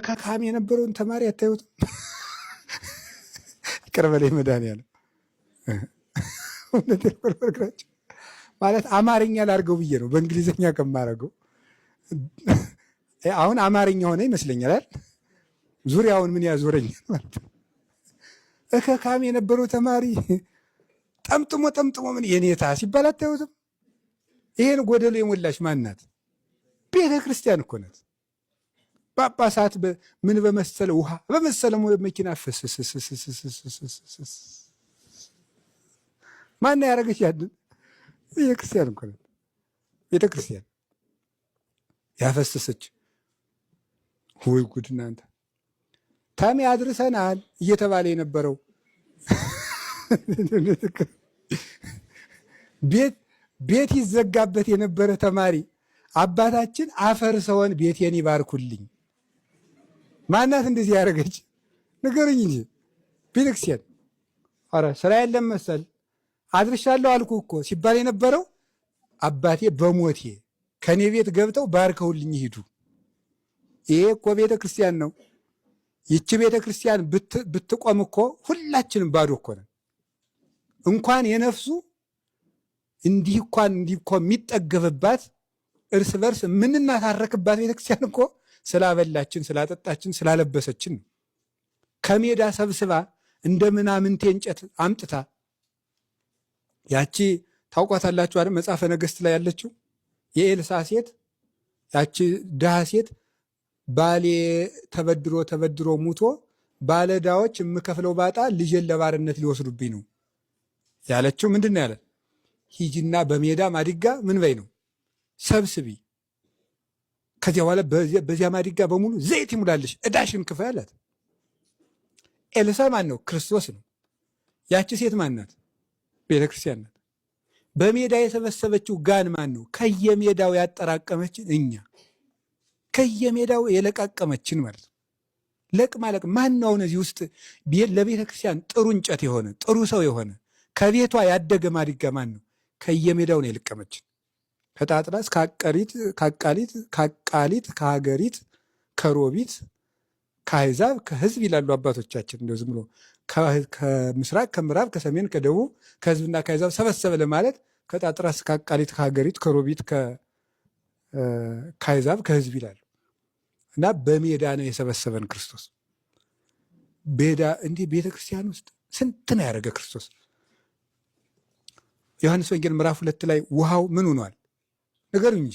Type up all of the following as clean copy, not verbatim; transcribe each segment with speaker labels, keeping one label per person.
Speaker 1: ከካም የነበረውን ተማሪ አታዩትም? ይቅር በለኝ መድኃኒዓለም ማለት አማርኛ ላድርገው ብዬ ነው በእንግሊዝኛ ከማደርገው። አሁን አማርኛ ሆነ ይመስለኛል አይደል? ዙሪያውን ምን ያዞረኛል ማለት ነው። ከካም የነበረው ተማሪ ጠምጥሞ ምን የኔታ ሲባል አታዩትም? ይሄን ጎደሎ የሞላች ማናት? ቤተ ክርስቲያን እኮ ናት። ጳጳሳት ምን በመሰለ ውሃ በመሰለ መኪና ማን ያደረገች? ያንን ቤተ ክርስቲያን እኮ ናት። ቤተ ክርስቲያን ያፈሰሰች። ወይ ጉድ እናንተ! ታሚ አድርሰናል እየተባለ የነበረው ቤት ይዘጋበት የነበረ ተማሪ አባታችን አፈርሰውን ቤቴን ይባርኩልኝ። ማናት እንደዚህ ያደረገች? ንገሩኝ እንጂ ቤተክርስቲያን። ኧረ ስራ የለም መሰል አድርሻለሁ አልኩ እኮ ሲባል የነበረው አባቴ በሞቴ ከኔ ቤት ገብተው ባርከውልኝ ይሄዱ። ይሄ እኮ ቤተ ክርስቲያን ነው። ይቺ ቤተ ክርስቲያን ብትቆም እኮ ሁላችንም ባዶ እኮ ነን። እንኳን የነፍሱ እንዲህ እኮ የሚጠገብባት እርስ በርስ የምንናታረክባት ቤተክርስቲያን እኮ ስላበላችን፣ ስላጠጣችን፣ ስላለበሰችን ነው። ከሜዳ ሰብስባ እንደ ምናምንቴ እንጨት አምጥታ ያቺ ታውቋታላችሁ አይደል? መጽሐፈ ነገሥት ላይ ያለችው የኤልሳ ሴት ያቺ ድሃ ሴት ባሌ ተበድሮ ሙቶ ባለዕዳዎች የምከፍለው ባጣ ልጄን ለባርነት ሊወስዱብኝ ነው ያለችው። ምንድን ነው ያለ? ሂጂና በሜዳ ማዲጋ ምን በይ ነው ሰብስቢ፣ ከዚያ በኋላ በዚያ ማዲጋ በሙሉ ዘይት ይሙላልሽ፣ ዕዳሽን ክፈይ አላት። ኤልሳ ማን ነው? ክርስቶስ ነው። ያቺ ሴት ማን ናት? ቤተ ክርስቲያን ናት። በሜዳ የሰበሰበችው ጋን ማን ነው? ከየሜዳው ያጠራቀመችን እኛ፣ ከየሜዳው የለቃቀመችን ማለት ነው። ለቅማ ማን ነው? እዚህ ውስጥ ለቤተ ክርስቲያን ጥሩ እንጨት የሆነ ጥሩ ሰው የሆነ ከቤቷ ያደገ ማዲጋ ማን ነው? ከየሜዳው ነው የለቀመችን። ከጣጥራስ፣ ከአቃሊት፣ ከሀገሪት፣ ከሮቢት፣ ከአሕዛብ፣ ከሕዝብ ይላሉ አባቶቻችን። እንደው ዝም ብሎ ከምስራቅ፣ ከምዕራብ፣ ከሰሜን፣ ከደቡብ፣ ከሕዝብና ከአሕዛብ ሰበሰበ ለማለት ከጣጥራስ፣ ከአቃሊት፣ ከሀገሪት፣ ከሮቢት፣ ከአሕዛብ፣ ከሕዝብ ይላሉ። እና በሜዳ ነው የሰበሰበን ክርስቶስ። ሜዳ እንዲህ ቤተ ክርስቲያን ውስጥ ስንት ነው ያደረገ ክርስቶስ። ዮሐንስ ወንጌል ምዕራፍ 2 ላይ ውሃው ምን ሆኗል ነገሩ እንጂ።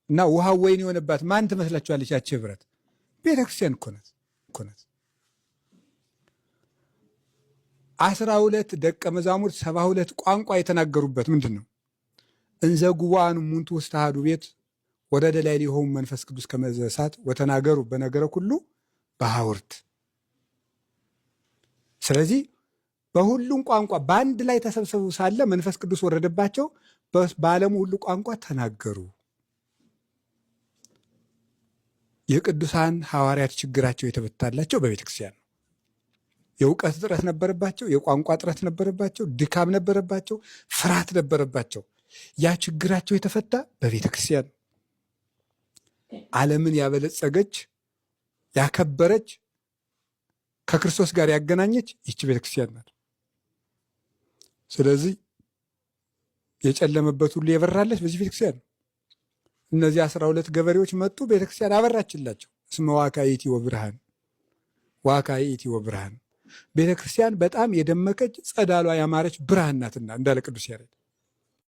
Speaker 1: እና ውሃው ወይን የሆነባት ማን ትመስላችኋለች? ያቺ ህብረት ቤተ ክርስቲያን እኮ ናት። 12 ደቀ መዛሙርት 72 ቋንቋ የተናገሩበት ምንድን ነው? እንዘ ጉባኤኑ እሙንቱ ውስተ አሐዱ ቤት ወረደ ላዕሌሆሙ መንፈስ ቅዱስ ከመ እሳት ወተናገሩ በነገረ ኩሉ በሐውርት። ስለዚህ በሁሉም ቋንቋ በአንድ ላይ ተሰብስበው ሳለ መንፈስ ቅዱስ ወረደባቸው፣ በዓለሙ ሁሉ ቋንቋ ተናገሩ። የቅዱሳን ሐዋርያት ችግራቸው የተፈታላቸው በቤተ ክርስቲያን ነው። የእውቀት እጥረት ነበረባቸው፣ የቋንቋ እጥረት ነበረባቸው፣ ድካም ነበረባቸው፣ ፍርሃት ነበረባቸው። ያ ችግራቸው የተፈታ በቤተ ክርስቲያን ነው። ዓለምን ያበለጸገች ያከበረች ከክርስቶስ ጋር ያገናኘች ይቺ ቤተ ክርስቲያን ናት። ስለዚህ የጨለመበት ሁሉ የበራለች በዚህ ቤተ ክርስቲያን ነው። እነዚህ 12 ገበሬዎች መጡ፣ ቤተ ክርስቲያን አበራችላቸው። እስመ ዋካይእቲ ወብርሃን፣ ዋካይእቲ ወብርሃን። ቤተ ክርስቲያን በጣም የደመቀች ጸዳሏ ያማረች ብርሃን ናትና እንዳለ ቅዱስ ያሬድ